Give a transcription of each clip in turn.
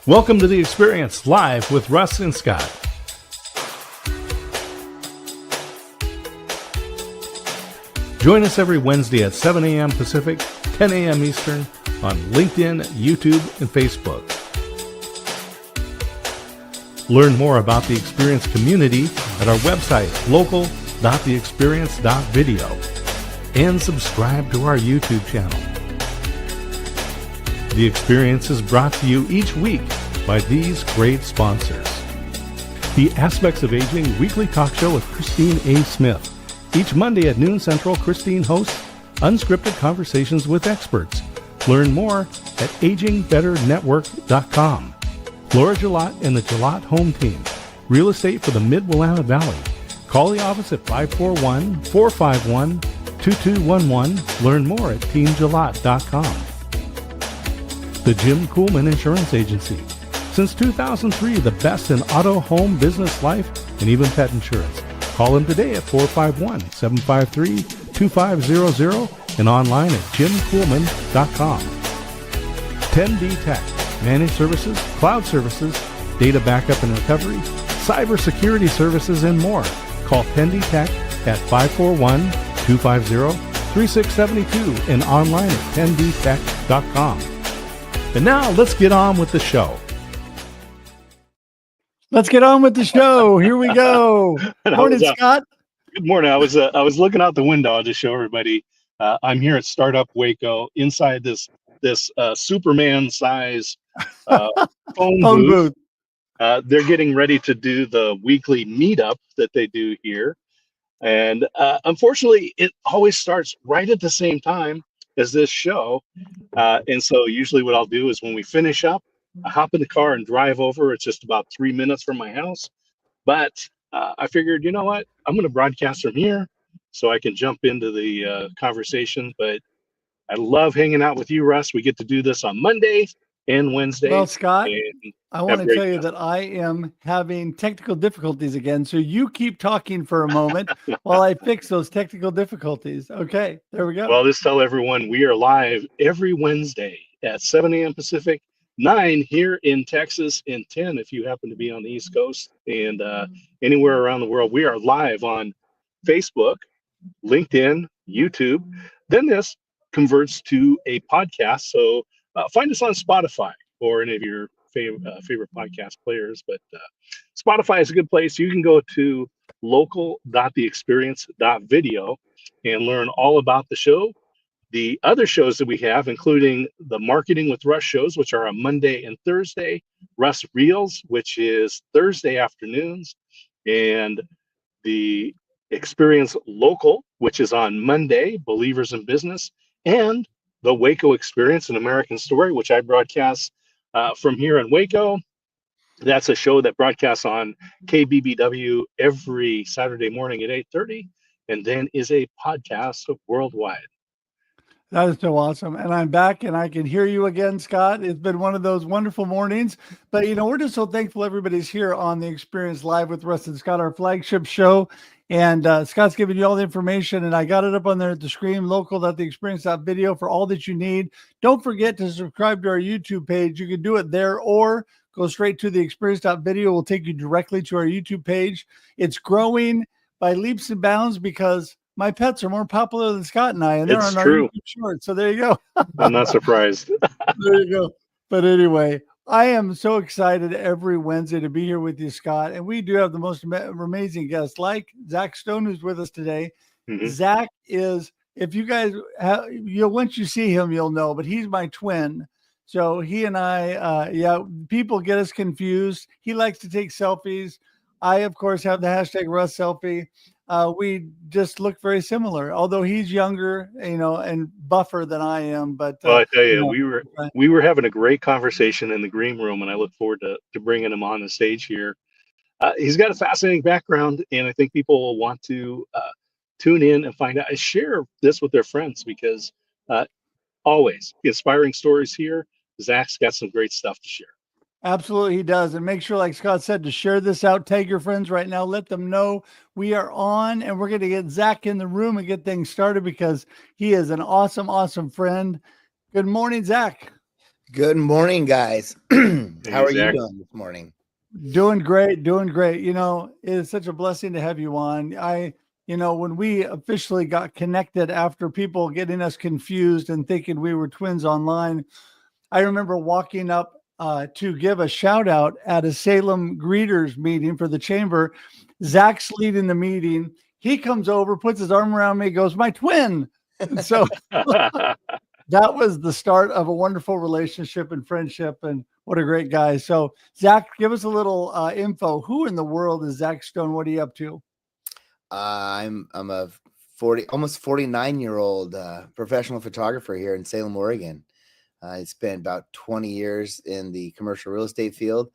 Welcome to The Experience, live with Russ and Scott. Join us every Wednesday at 7 a.m. Pacific, 10 a.m. Eastern on LinkedIn, YouTube, and Facebook. Learn more about the Experience community at our website, local.theexperience.video, and subscribe to our YouTube channel. The Experience is brought to you each week by these great sponsors. The Aspects of Aging weekly talk show with Christine A. Smith. Each Monday at noon Central, Christine hosts unscripted conversations with experts. Learn more at agingbetternetwork.com. Laura Gillott and the Gillott Home Team. Real estate for the Mid-Willamette Valley. Call the office at 541-451-2211. Learn more at teamgillott.com. The Jim Kuhlman Insurance Agency. Since 2003, the best in auto, home, business, life, and even pet insurance. Call them today at 451-753-2500 and online at jimkuhlman.com. 10D Tech. Managed services, cloud services, data backup and recovery, cybersecurity services, and more. Call 10D Tech at 541-250-3672 and online at 10dtech.com. And now let's get on with the show. Let's get on with the show. Here we go. Morning, Scott. Good morning. I was looking out the window. I'll just show everybody. I'm here at Startup Waco inside this Superman size phone booth. They're getting ready to do the weekly meetup that they do here. And unfortunately, it always starts right at the same time as this show. And so usually what I'll do is when we finish up, I hop in the car and drive over. It's just about 3 minutes from my house. But I figured, you know what? I'm going to broadcast from here so I can jump into the conversation. But I love hanging out with you, Russ. We get to do this on Monday and Wednesday. Well, Scott, I want to tell you that I am having technical difficulties again. So you keep talking for a moment while I fix those technical difficulties. Okay, there we go. Well, just tell everyone we are live every Wednesday at 7 a.m. Pacific, 9 here in Texas, and 10 if you happen to be on the East Coast and anywhere around the world. We are live on Facebook, LinkedIn, YouTube. Then this converts to a podcast. So find us on Spotify or any of your favorite podcast players. But Spotify is a good place. You can go to local.theexperience.video and learn all about the show. The other shows that we have, including the Marketing with Russ shows, which are on Monday and Thursday, Russ Reels, which is Thursday afternoons, and the Experience Local, which is on Monday, Believers in Business, and the Waco Experience, an American Story, which I broadcast from here in Waco. That's a show that broadcasts on KBBW every Saturday morning at 8:30, and then is a podcast worldwide. That is so awesome. And I'm back and I can hear you again, Scott. It's been one of those wonderful mornings. But, we're just so thankful everybody's here on The Experience Live with Russ and Scott, our flagship show. And Scott's giving you all the information, and I got it up on there at the screen, local.theexperience.video for all that you need. Don't forget to subscribe to our YouTube page. You can do it there or go straight to theexperience.video. We'll take you directly to our YouTube page. It's growing by leaps and bounds because my pets are more popular than Scott and I, and they're on our YouTube shorts. So there you go. I'm not surprised. There you go. But anyway, I am so excited every Wednesday to be here with you, Scott. And we do have the most amazing guests like Zak Stone, who's with us today. Mm-hmm. Zak is, if you guys, once you see him, you'll know, but he's my twin. So he and I, people get us confused. He likes to take selfies. I, of course, have the hashtag Russ selfie. We just look very similar, although he's younger, and buffer than I am. But well, I tell you, we were having a great conversation in the green room, and I look forward to bringing him on the stage here. He's got a fascinating background, and I think people will want to tune in and find out and share this with their friends because always inspiring stories here. Zak's got some great stuff to share. Absolutely, he does. And make sure, like Scott said, to share this out. Tag your friends right now. Let them know we are on, and we're going to get Zak in the room and get things started because he is an awesome, awesome friend. Good morning, Zak. Good morning, guys. How are you Zak. doing this morning? Doing great, doing great. It's such a blessing to have you on. When we officially got connected after people getting us confused and thinking we were twins online, I remember walking up to give a shout out at a Salem greeters meeting for the chamber. Zak's leading the meeting. He comes over, puts his arm around me, goes, "My twin." And so that was the start of a wonderful relationship and friendship, and what a great guy. So Zak, give us a little info. Who in the world is Zak Stone? What are you up to? I'm a almost 49-year-old professional photographer here in Salem, Oregon. I spent about 20 years in the commercial real estate field,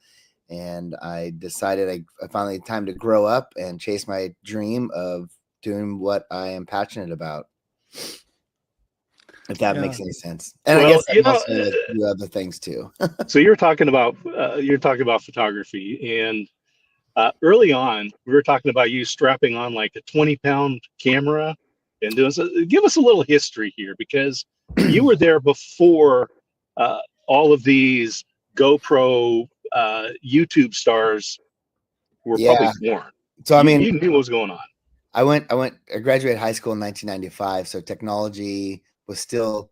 and I decided I finally time to grow up and chase my dream of doing what I am passionate about. If that makes any sense. And well, I guess I'm also do other things too. So you're talking about photography, and early on we were talking about you strapping on like a 20-pound camera and doing so. Give us a little history here, because you were there before all of these GoPro YouTube stars were probably born. So you knew what was going on. I graduated high school in 1995, so technology was still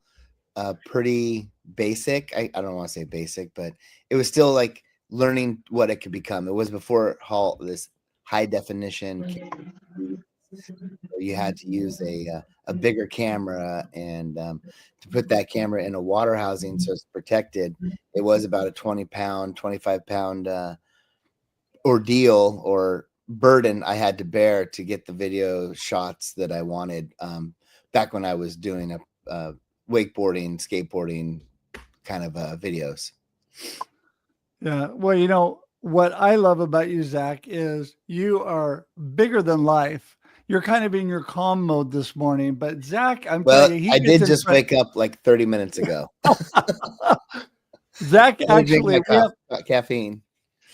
pretty basic. I don't want to say basic, but it was still like learning what it could become. It was before this high definition. You had to use a bigger camera, and to put that camera in a water housing so it's protected, it was about a 20-pound, 25-pound ordeal or burden I had to bear to get the video shots that I wanted back when I was doing a wakeboarding, skateboarding kind of videos. Yeah. Well, what I love about you, Zak, is you are bigger than life. You're kind of in your calm mode this morning, but Zak, telling you, I did just wake up like 30 minutes ago. Zak, actually, caffeine.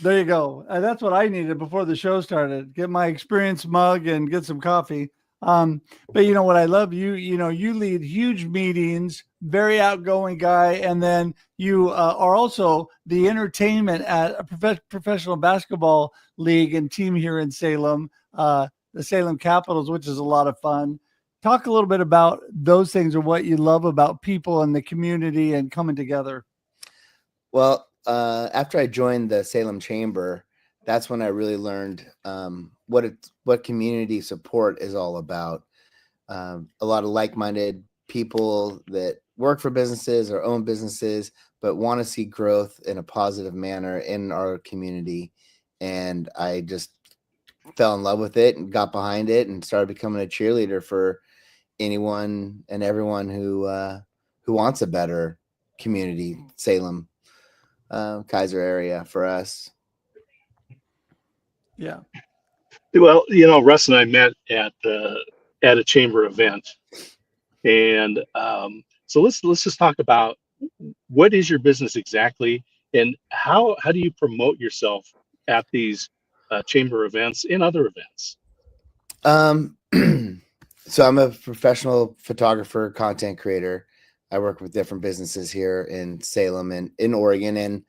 There you go. That's what I needed before the show started. Get my experience mug and get some coffee. But what I love, you lead huge meetings, very outgoing guy. And then you are also the entertainment at a professional basketball league and team here in Salem, the Salem Capitals, which is a lot of fun. Talk a little bit about those things and what you love about people and the community and coming together. Well, after I joined the Salem Chamber, that's when I really learned what community support is all about. A lot of like-minded people that work for businesses or own businesses, but want to see growth in a positive manner in our community. And I just fell in love with it and got behind it and started becoming a cheerleader for anyone and everyone who wants a better community, Salem, Kaiser area for us. Yeah. Well, Russ and I met at a chamber event, and so let's just talk about what is your business exactly, and how do you promote yourself at these chamber events and other events? So I'm a professional photographer, content creator. I work with different businesses here in Salem and in Oregon, and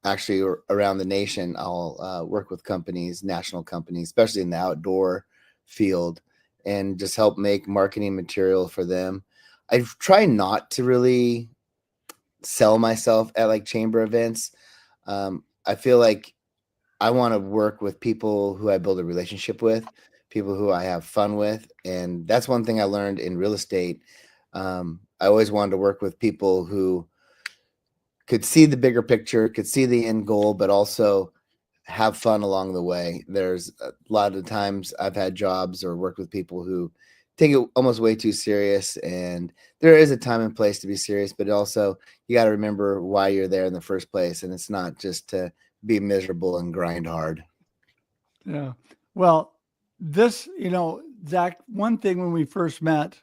actually around the nation. I'll work with companies, national companies, especially in the outdoor field, and just help make marketing material for them. I try not to really sell myself at like chamber events. I feel like I want to work with people who I build a relationship with, people who I have fun with. And that's one thing I learned in real estate. I always wanted to work with people who could see the bigger picture, could see the end goal, but also have fun along the way. There's a lot of times I've had jobs or worked with people who take it almost way too serious, and there is a time and place to be serious, but also you got to remember why you're there in the first place. And it's not just to be miserable and grind hard. Yeah. Well, this, Zak, one thing when we first met,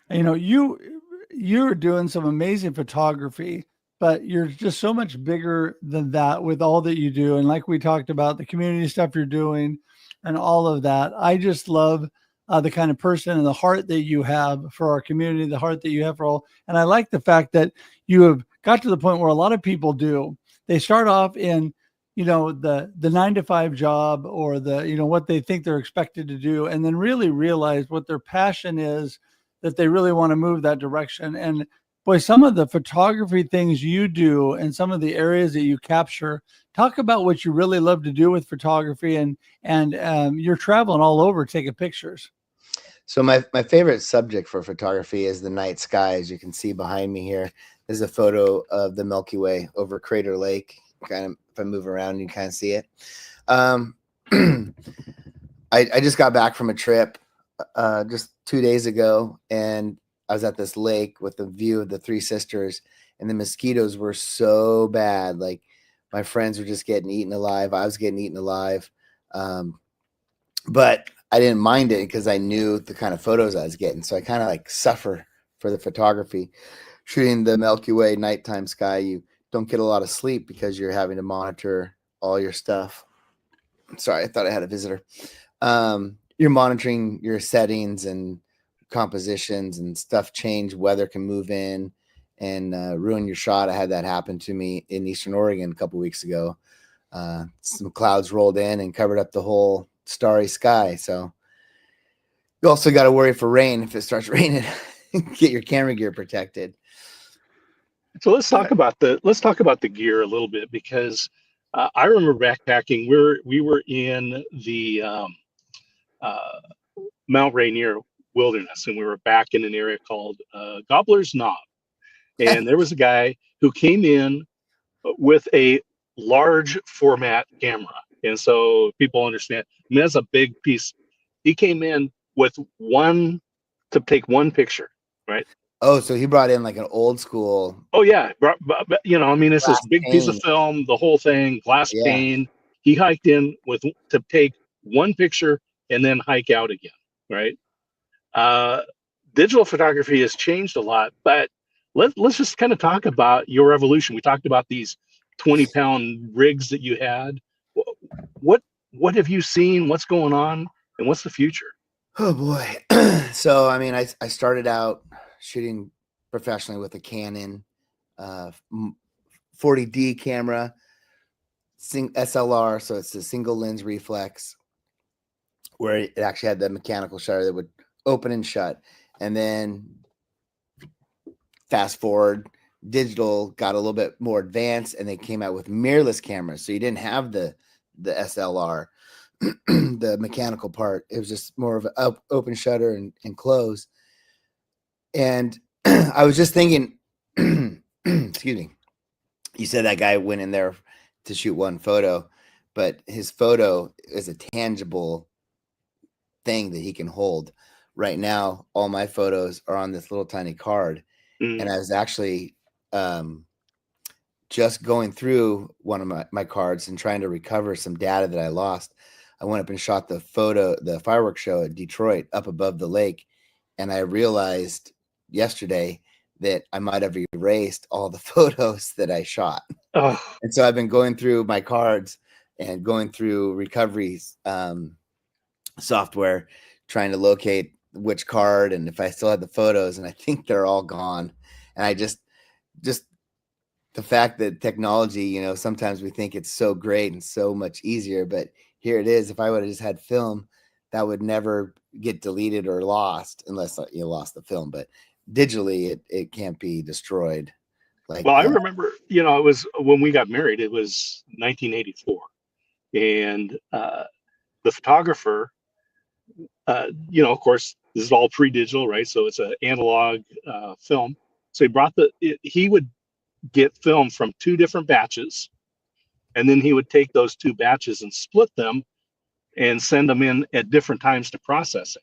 you're doing some amazing photography, but you're just so much bigger than that with all that you do. And like we talked about, the community stuff you're doing and all of that. I just love the kind of person and the heart that you have for our community, the heart that you have for all. And I like the fact that you have got to the point where a lot of people do. They start off in, the 9-to-5 job, or the, what they think they're expected to do, and then really realize what their passion is, that they really want to move that direction. And boy, some of the photography things you do and some of the areas that you capture, talk about what you really love to do with photography, and you're traveling all over taking pictures. So my favorite subject for photography is the night sky. As you can see behind me here, this is a photo of the Milky Way over Crater Lake. Kind of, if I move around, you kind of see it. I just got back from a trip just 2 days ago, and I was at this lake with the view of the Three Sisters, and the mosquitoes were so bad. Like, my friends were just getting eaten alive. I was getting eaten alive. But I didn't mind it because I knew the kind of photos I was getting. So I kind of like suffer for the photography. Shooting the Milky Way nighttime sky, you don't get a lot of sleep because you're having to monitor all your stuff. Sorry, I thought I had a visitor. You're monitoring your settings and compositions, and stuff change. Weather can move in and ruin your shot. I had that happen to me in Eastern Oregon a couple weeks ago. Some clouds rolled in and covered up the whole starry sky. So you also got to worry for rain. If it starts raining, get your camera gear protected. So let's talk about the gear a little bit, because I remember backpacking. We were in the Mount Rainier wilderness, and we were back in an area called Gobbler's Knob, and there was a guy who came in with a large format camera. And so people understand, I mean, that's a big piece. He came in with to take one picture, right? Oh, so he brought in like an old school. Oh yeah. I mean, it's this big piece of film, the whole thing, glass pane. He hiked in to take one picture and then hike out again, right? Digital photography has changed a lot, but let's just kind of talk about your evolution. We talked about these 20-pound rigs that you had. What have you seen? What's going on, and what's the future? Oh boy. So I mean, I started out shooting professionally with a Canon 40D camera, SLR, so it's a single lens reflex, where it actually had the mechanical shutter that would open and shut. And then fast forward, digital got a little bit more advanced, and they came out with mirrorless cameras. So you didn't have the SLR, the mechanical part. It was just more of an open shutter and close. And I was just thinking, excuse me, you said that guy went in there to shoot one photo, but his photo is a tangible thing that he can hold. Right now, all my photos are on this little tiny card. And I was actually just going through one of my cards and trying to recover some data that I lost. I went up and shot the fireworks show at Detroit up above the lake. And I realized yesterday that I might have erased all the photos that I shot. Oh. And so I've been going through my cards and going through recovery software, trying to locate which card and if I still had the photos, and I think they're all gone. And I just the fact that technology, sometimes we think it's so great and so much easier, but here it is. If I would have just had film, that would never get deleted or lost unless you lost the film. But digitally, it can't be destroyed. I remember, it was when we got married, it was 1984. And the photographer, of course, this is all pre-digital, right? So it's an analog film. So he would get film from two different batches, and then he would take those two batches and split them and send them in at different times to processing,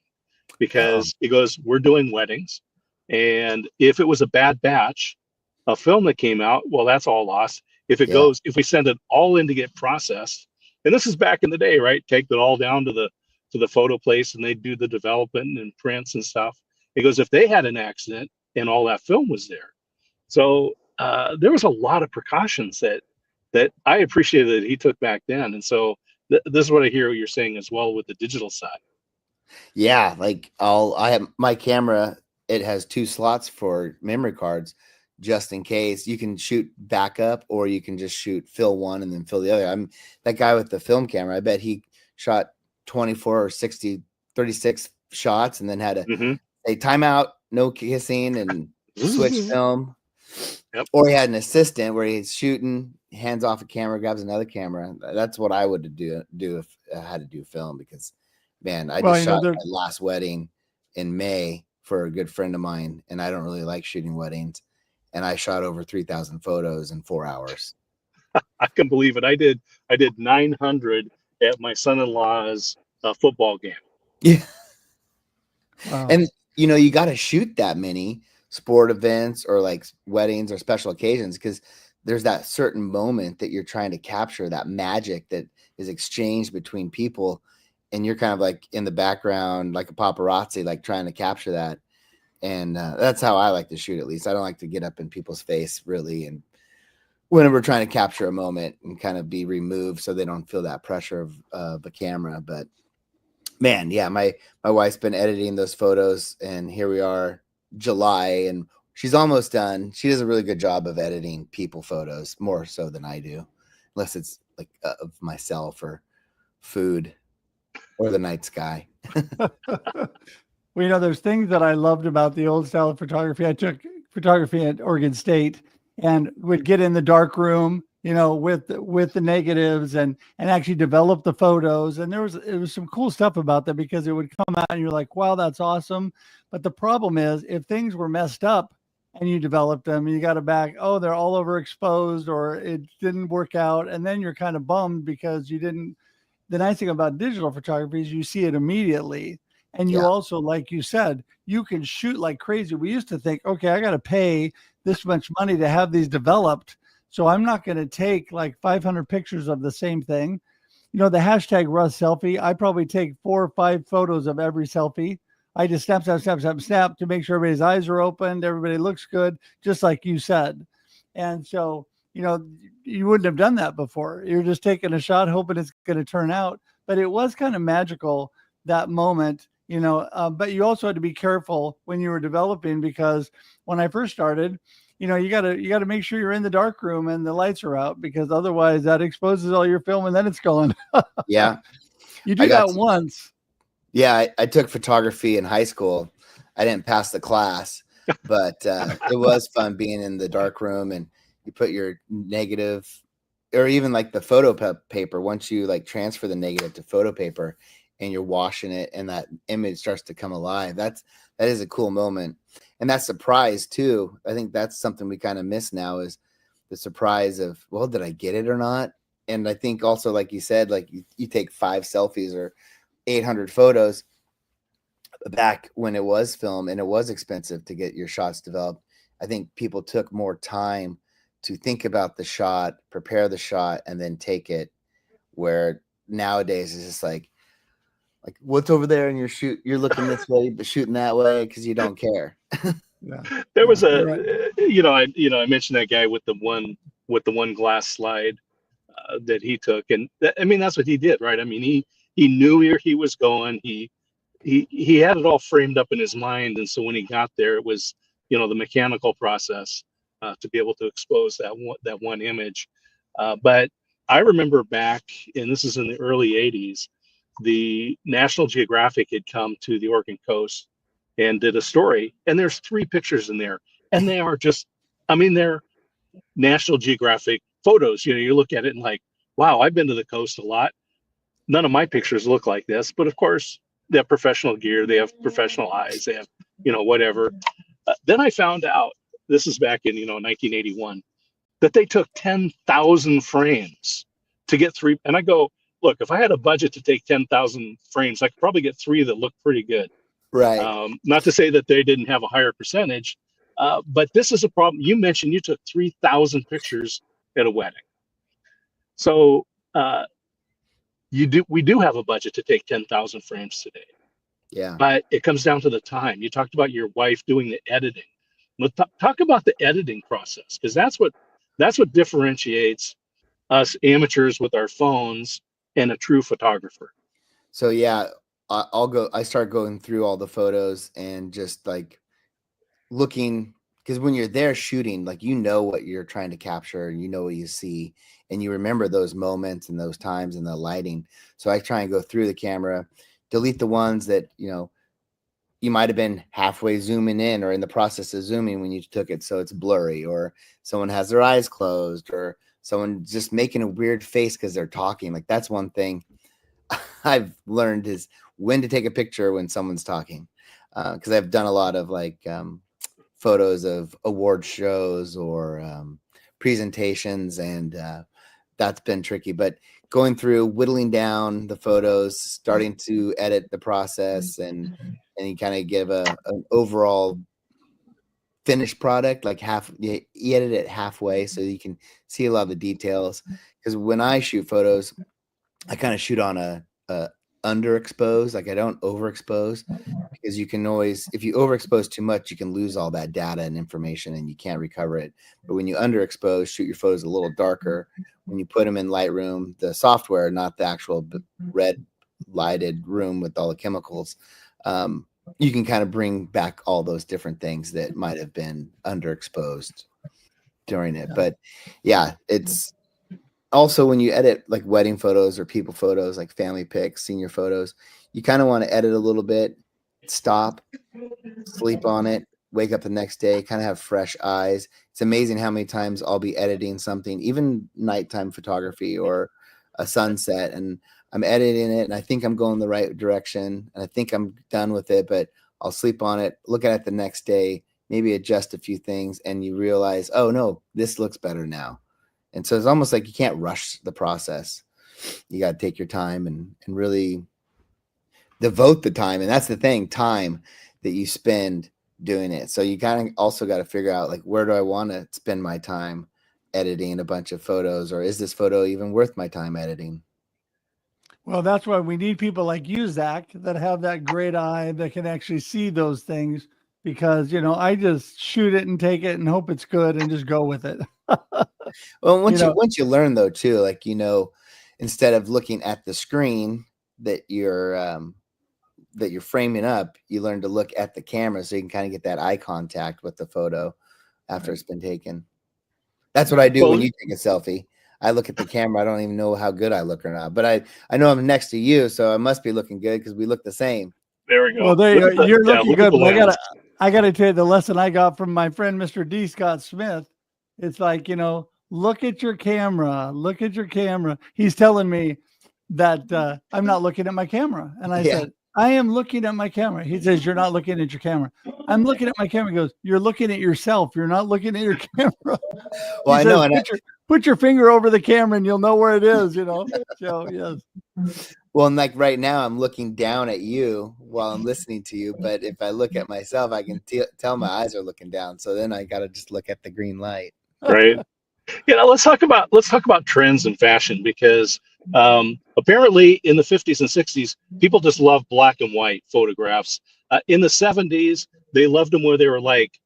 because he goes, we're doing weddings, and if it was a bad batch of film that came out, well, that's all lost. If we send it all in to get processed, and this is back in the day, right? Take it all down to the photo place, and they do the development and prints and stuff. He goes, if they had an accident and all that film was there. So there was a lot of precautions that I appreciated that he took back then. And so this is what I hear you're saying as well with the digital side. Yeah, like I have my camera, it has two slots for memory cards. just in case. You can shoot backup, or you can just shoot fill one and then fill the other. I'm that guy with the film camera. I bet he shot 24 or 60, 36 shots and then had to say timeout, no kissing, and switch film. Yep. Or he had an assistant where he's shooting, hands off a camera, grabs another camera. That's what I would do if I had to do film, because, man, I just shot my last wedding in May for a good friend of mine, and I don't really like shooting weddings. And I shot over 3,000 photos in 4 hours. I can believe it. I did 900 at my son-in-law's football game. Yeah. Wow. And, you know, you got to shoot that many sport events or like weddings or special occasions, because there's that certain moment that you're trying to capture, that magic that is exchanged between people. And you're kind of like in the background, like a paparazzi, like trying to capture that. And that's how I like to shoot, at least. I don't like to get up in people's face, really. And whenever we're trying to capture a moment and kind of be removed so they don't feel that pressure of the camera. But man, yeah, my wife's been editing those photos, and here we are, July, and she's almost done. She does a really good job of editing people photos, more so than I do, unless it's like of myself or food or the night sky. Well, you know, there's things that I loved about the old style of photography. I took photography at Oregon State and would get in the dark room, you know, with the negatives and actually develop the photos. And it was some cool stuff about that, because it would come out and you're like, wow, that's awesome. But the problem is, if things were messed up and you developed them and you got it back, oh, they're all overexposed or it didn't work out. And then you're kind of bummed because you didn't. The nice thing about digital photography is you see it immediately. And you also, like you said, you can shoot like crazy. We used to think, okay, I got to pay this much money to have these developed, so I'm not going to take like 500 pictures of the same thing. You know, the hashtag Russ selfie, I probably take 4 or 5 photos of every selfie. I just snap to make sure everybody's eyes are opened, everybody looks good, just like you said. And so, you know, you wouldn't have done that before. You're just taking a shot, hoping it's going to turn out. But it was kind of magical, that moment. You know, but you also had to be careful when you were developing, because when I first started, you know, you gotta make sure you're in the dark room and the lights are out, because otherwise that exposes all your film and then it's gone. Yeah. You do that once. Yeah. I took photography in high school. I didn't pass the class, but it was fun being in the dark room, and you put your negative, or even like the photo paper, once you like transfer the negative to photo paper, and you're washing it and that image starts to come alive. That is a cool moment. And that surprise too. I think that's something we kind of miss now, is the surprise of, well, did I get it or not? And I think also, like you said, like you take 5 selfies or 800 photos back when it was film and it was expensive to get your shots developed. I think people took more time to think about the shot, prepare the shot, and then take it, where nowadays it's just like what's over there, and you're looking this way but shooting that way because you don't care. Yeah. There was Right. I mentioned that guy with the one glass slide that he took, and I mean, that's what he did, right? I mean, he knew where he was going. He had it all framed up in his mind, and so when he got there, it was, you know, the mechanical process to be able to expose that one image. But I remember back, and this is in the early '80s, the National Geographic had come to the Oregon coast and did a story, and there's 3 pictures in there, and they are just, I mean, they're National Geographic photos. You know, you look at it and like, wow, I've been to the coast a lot. None of my pictures look like this, but of course they have professional gear, they have professional eyes, they have, you know, whatever. Then I found out, this is back in, 1981, that they took 10,000 frames to get 3. And I go, look, if I had a budget to take 10,000 frames, I could probably get 3 that look pretty good. Right. Not to say that they didn't have a higher percentage, but this is a problem. You mentioned you took 3,000 pictures at a wedding. So we do have a budget to take 10,000 frames today. Yeah. But it comes down to the time. You talked about your wife doing the editing. Let's talk about the editing process, because that's what differentiates us amateurs with our phones and a true photographer. So yeah, I start going through all the photos and just like looking because when you're there shooting, like, you know what you're trying to capture, and you know what you see, and you remember those moments and those times and the lighting. So I try and go through the camera, delete the ones that, you might have been halfway zooming in or in the process of zooming when you took it, so it's blurry, or someone has their eyes closed, or someone just making a weird face because they're talking. Like, that's one thing I've learned, is when to take a picture when someone's talking, because I've done a lot of photos of award shows or presentations, and that's been tricky. But going through, whittling down the photos, starting to edit the process, and you kind of give an overall finished product, like you edit it halfway so you can see a lot of the details. Because when I shoot photos, I kind of shoot on a underexpose. Like, I don't overexpose, because you can always, if you overexpose too much, you can lose all that data and information and you can't recover it. But when you underexpose, shoot your photos a little darker. When you put them in Lightroom, the software, not the actual red lighted room with all the chemicals, you can kind of bring back all those different things that might have been underexposed during it. But yeah, it's also, when you edit like wedding photos or people photos, like family pics, senior photos, you kind of want to edit a little bit, stop, sleep on it, wake up the next day, kind of have fresh eyes. It's amazing how many times I'll be editing something, even nighttime photography or a sunset, and I'm editing it and I think I'm going the right direction and I think I'm done with it, but I'll sleep on it, look at it the next day, maybe adjust a few things, and you realize, oh no, this looks better now. And so it's almost like you can't rush the process. You got to take your time and really devote the time. And that's the thing, time that you spend doing it. So you kind of also got to figure out, like, where do I want to spend my time editing a bunch of photos, or is this photo even worth my time editing? Well, that's why we need people like you, Zach, that have that great eye that can actually see those things, because, I just shoot it and take it and hope it's good and just go with it. Well, once you learn, though, too, like, instead of looking at the screen that you're framing up, you learn to look at the camera, so you can kind of get that eye contact with the photo after it's been taken. That's what I do when you take a selfie. I look at the camera. I don't even know how good I look or not, but I know I'm next to you, so I must be looking good because we look the same. There we go. Well, there you're looking good. But I gotta tell you, the lesson I got from my friend Mr. D. Scott Smith. It's like, look at your camera. Look at your camera. He's telling me that I'm not looking at my camera, and I said, I am looking at my camera. He says, you're not looking at your camera. I'm looking at my camera. He goes, you're looking at yourself. You're not looking at your camera. Well, I know. Put your finger over the camera and you'll know where it is, So, yes. Well, and like right now, I'm looking down at you while I'm listening to you. But if I look at myself, I can tell my eyes are looking down. So then I got to just look at the green light. Right. Let's talk about trends in fashion, because apparently in the 50s and 60s, people just loved black and white photographs. In the 70s, they loved them where they were like,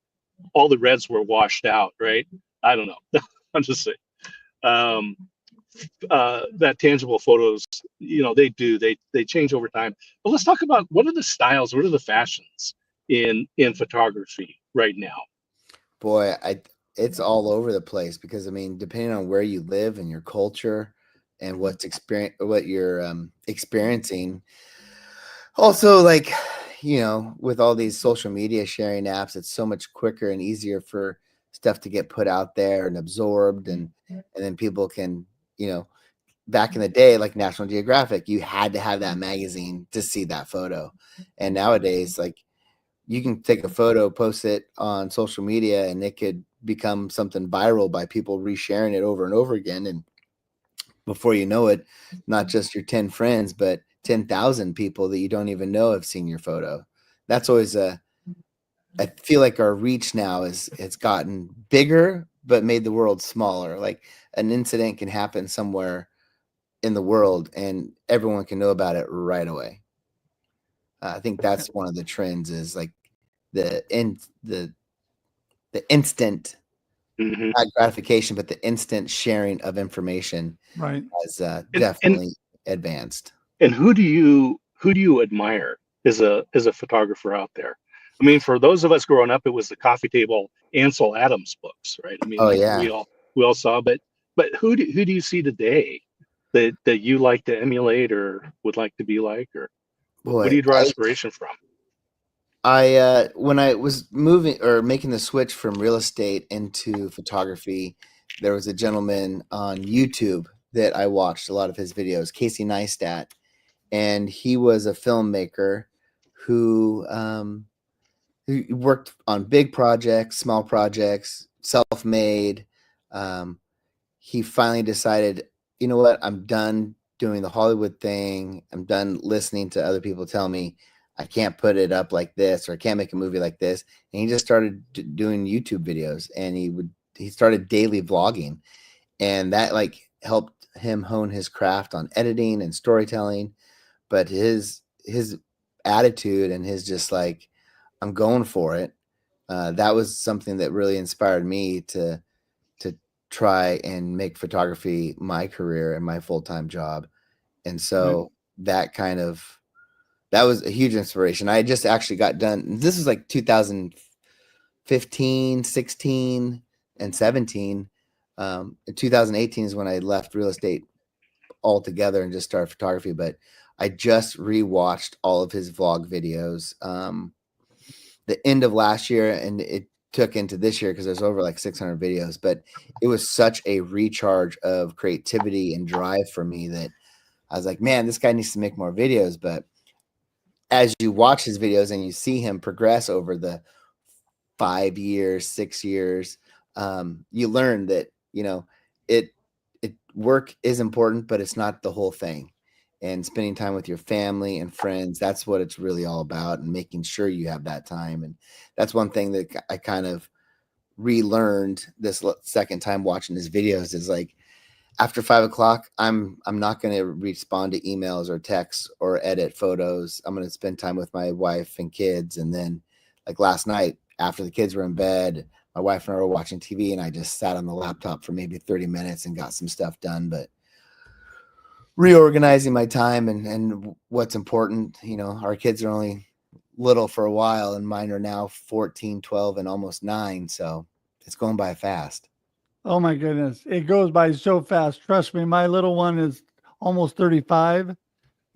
all the reds were washed out, right? I don't know. I'm just saying. That tangible photos, they change over time. But let's talk about, what are the styles, what are the fashions in photography right now? Boy, it's all over the place, because depending on where you live and your culture and what you're experiencing. Also, like, with all these social media sharing apps, it's so much quicker and easier for stuff to get put out there and absorbed, and then people can, back in the day, like National Geographic, you had to have that magazine to see that photo. And nowadays, like, you can take a photo, post it on social media, and it could become something viral by people resharing it over and over again. And before you know it, not just your 10 friends, but 10,000 people that you don't even know have seen your photo. That's always I feel like our reach now it's gotten bigger, but made the world smaller. Like, an incident can happen somewhere in the world and everyone can know about it right away. I think that's one of the trends, is like the instant not gratification, but the instant sharing of information, right, has definitely advanced. And who do you admire as a photographer out there? I mean, for those of us growing up, it was the coffee table Ansel Adams books, right? I mean, Oh that's what yeah. we all saw. But who do you see today that you like to emulate or would like to be like, or what do Boy, you draw inspiration from? I when I was moving or making the switch from real estate into photography, there was a gentleman on YouTube that I watched a lot of his videos, Casey Neistat, and he was a filmmaker who worked on big projects, small projects, self-made. Um, he finally decided, you know what, I'm done doing the Hollywood thing. I'm done listening to other people tell me I can't put it up like this or I can't make a movie like this. And he just started doing YouTube videos, and he started daily vlogging, and that like helped him hone his craft on editing and storytelling. But his attitude and his just like, I'm going for it. That was something that really inspired me to try and make photography my career and my full-time job. And so that was a huge inspiration. I just actually got done. This was like 2015, 16, and 17. 2018 is when I left real estate altogether and just started photography. But I just rewatched all of his vlog videos the end of last year, and it took into this year because there's over like 600 videos. But it was such a recharge of creativity and drive for me that I was like, man, this guy needs to make more videos. But as you watch his videos and you see him progress over the 5 years, 6 years, you learn that, you know, it work is important, but it's not the whole thing. And spending time with your family and friends, that's what it's really all about, and making sure you have that time. And that's one thing that I kind of relearned this second time watching his videos is like, after 5 o'clock, I'm not going to respond to emails or texts or edit photos. I'm going to spend time with my wife and kids. And then like last night, after the kids were in bed, my wife and I were watching TV, and I just sat on the laptop for maybe 30 minutes and got some stuff done. But reorganizing my time and what's important, you know, our kids are only little for a while, and mine are now 14, 12, and almost 9. So it's going by fast. Oh my goodness. It goes by so fast. Trust me, my little one is almost 35,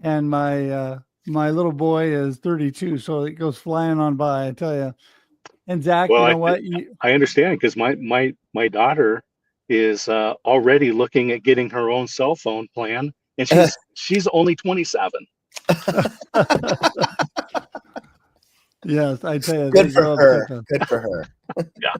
and my little boy is 32. So it goes flying on by, I tell you. And Zak, Well, you know what? I understand, because my daughter is already looking at getting her own cell phone plan, and she's only 27. Yes, I tell you, Good for her. Good for her. Yeah.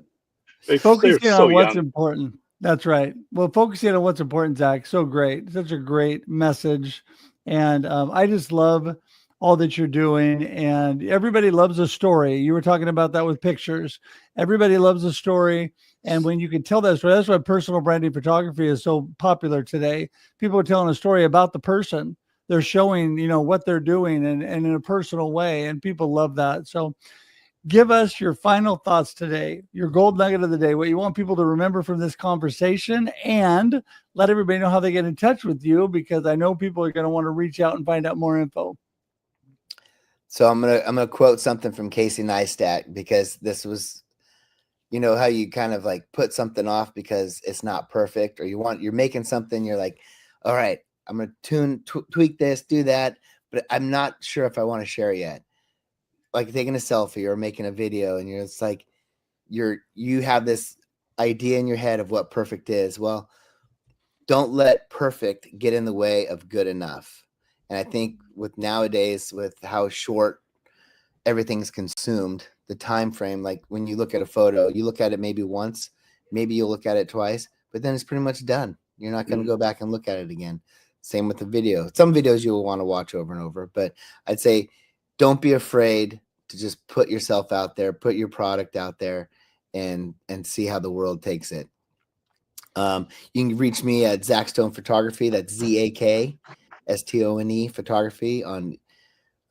Focusing so on what's young. important. That's right. Well, focusing on what's important, Zak, so great. Such a great message. And I just love all that you're doing. And everybody loves a story. You were talking about that with pictures. Everybody loves a story. And when you can tell that story, that's why personal branding photography is so popular today. People are telling a story about the person. They're showing, you know, what they're doing and in a personal way. And people love that. So give us your final thoughts today, your gold nugget of the day, what you want people to remember from this conversation, and let everybody know how they get in touch with you, because I know people are going to want to reach out and find out more info. So I'm gonna quote something from Casey Neistat, because this was, you know, how you kind of like put something off because it's not perfect, or you're making something, you're like, all right, I'm gonna tweak this, do that, but I'm not sure if I want to share yet. Like taking a selfie or making a video, and it's like you have this idea in your head of what perfect is. Well, don't let perfect get in the way of good enough. And I think with nowadays, with how short everything's consumed, the time frame, like when you look at a photo, you look at it maybe once, maybe you'll look at it twice, but then it's pretty much done. You're not going to go back and look at it again. Same with the video. Some videos you will want to watch over and over, but I'd say don't be afraid to just put yourself out there, put your product out there, and see how the world takes it. You can reach me at Zak Stone Photography. That's ZAKSTONE Photography on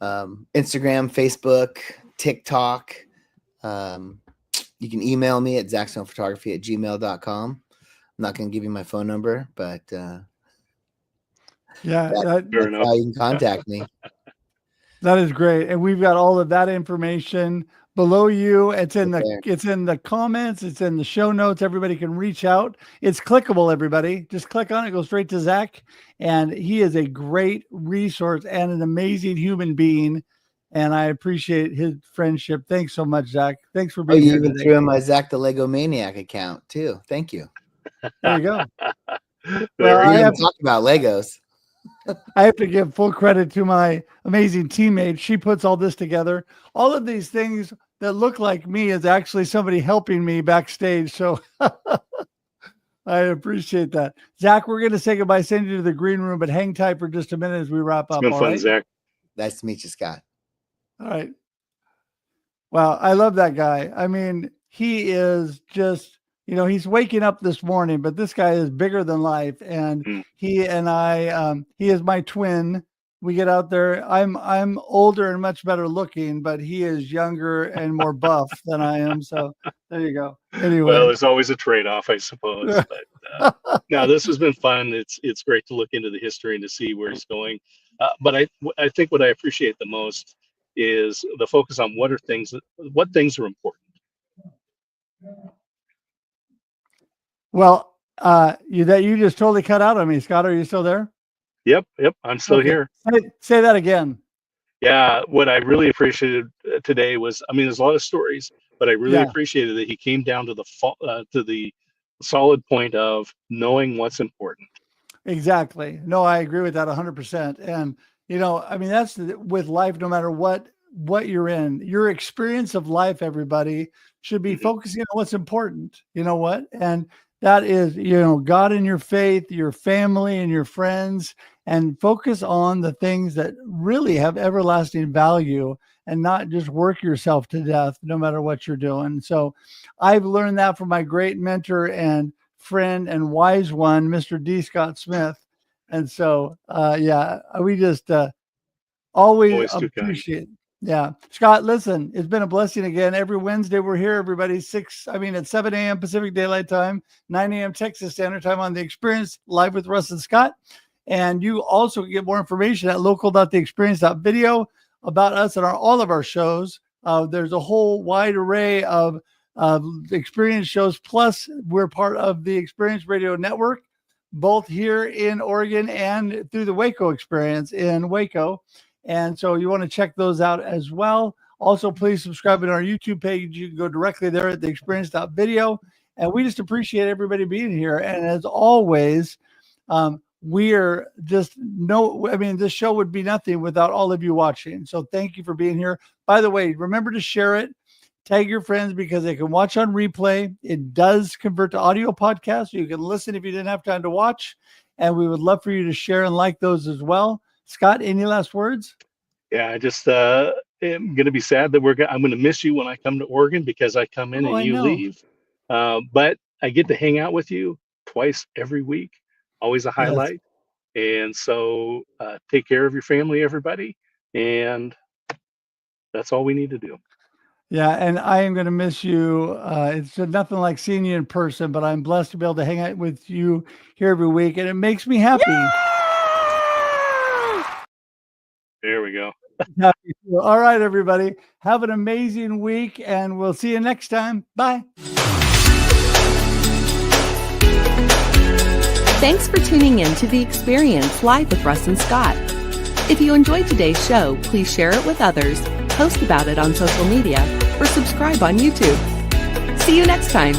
Instagram, Facebook, TikTok. You can email me at zakstonephotography@gmail.com. I'm not going to give you my phone number, but that's how you can contact me. That is great. And we've got all of that information below you. It's in the comments. It's in the show notes. Everybody can reach out. It's clickable, everybody. Just click on it. Go straight to Zak. And he is a great resource and an amazing human being. And I appreciate his friendship. Thanks so much, Zak. Thanks for being here even today. threw in my Zak the Lego Maniac account too. Thank you. There you go. Well, I have to talk about Legos. I have to give full credit to my amazing teammate. She puts all this together. All of these things that look like me is actually somebody helping me backstage. So I appreciate that. Zak, we're going to say goodbye, send you to the green room, but hang tight for just a minute as we wrap up. It's been fun, Zak. Nice to meet you, Scott. All right. Wow. I love that guy. I mean, he is just, he's waking up this morning, but this guy is bigger than life. And he and I, he is my twin. We get out there. I'm older and much better looking, but he is younger and more buff than I am. So there you go. Anyway. Well, there's always a trade-off, I suppose. But no, this has been fun. It's great to look into the history and to see where he's going. But I think what I appreciate the most is the focus on what things are important. Well, you just totally cut out on me, Scott. Are you still there? Yep. I'm still here. Say that again. Yeah. What I really appreciated today was, there's a lot of stories, but I really appreciated that he came down to the solid point of knowing what's important. Exactly. No, I agree with that 100%. And, that's with life, no matter what you're in, your experience of life, everybody should be focusing on what's important. You know what? And that is, God and your faith, your family and your friends, and focus on the things that really have everlasting value and not just work yourself to death, no matter what you're doing. So I've learned that from my great mentor and friend and wise one, Mr. D. Scott Smith. And so, we just always appreciate. Yeah. Scott, listen, it's been a blessing again. Every Wednesday we're here, everybody, at 7 a.m. Pacific Daylight Time, 9 a.m. Texas Standard Time on The Experience, live with Russ and Scott. And you also can get more information at local.theexperience.video about us and all of our shows. There's a whole wide array of experience shows. Plus, we're part of the Experience Radio Network, both here in Oregon and through the Waco Experience in Waco. And so you want to check those out as well. Also, please subscribe to our YouTube page. You can go directly there at theexperience.video. And we just appreciate everybody being here. And as always, this show would be nothing without all of you watching. So thank you for being here. By the way, remember to share it. Tag your friends because they can watch on replay. It does convert to audio podcast, so you can listen if you didn't have time to watch. And we would love for you to share and like those as well. Scott, any last words? Yeah, I just am going to be sad that I'm going to miss you when I come to Oregon because I come in and you leave. But I get to hang out with you twice every week. Always a highlight. Yes. And so take care of your family, everybody. And that's all we need to do. Yeah, and I am going to miss you. It's nothing like seeing you in person, but I'm blessed to be able to hang out with you here every week, and it makes me happy. Yeah! There we go. All right, everybody. Have an amazing week, and we'll see you next time. Bye. Thanks for tuning in to The Experience live with Russ and Scott. If you enjoyed today's show, please share it with others, post about it on social media, or subscribe on YouTube. See you next time.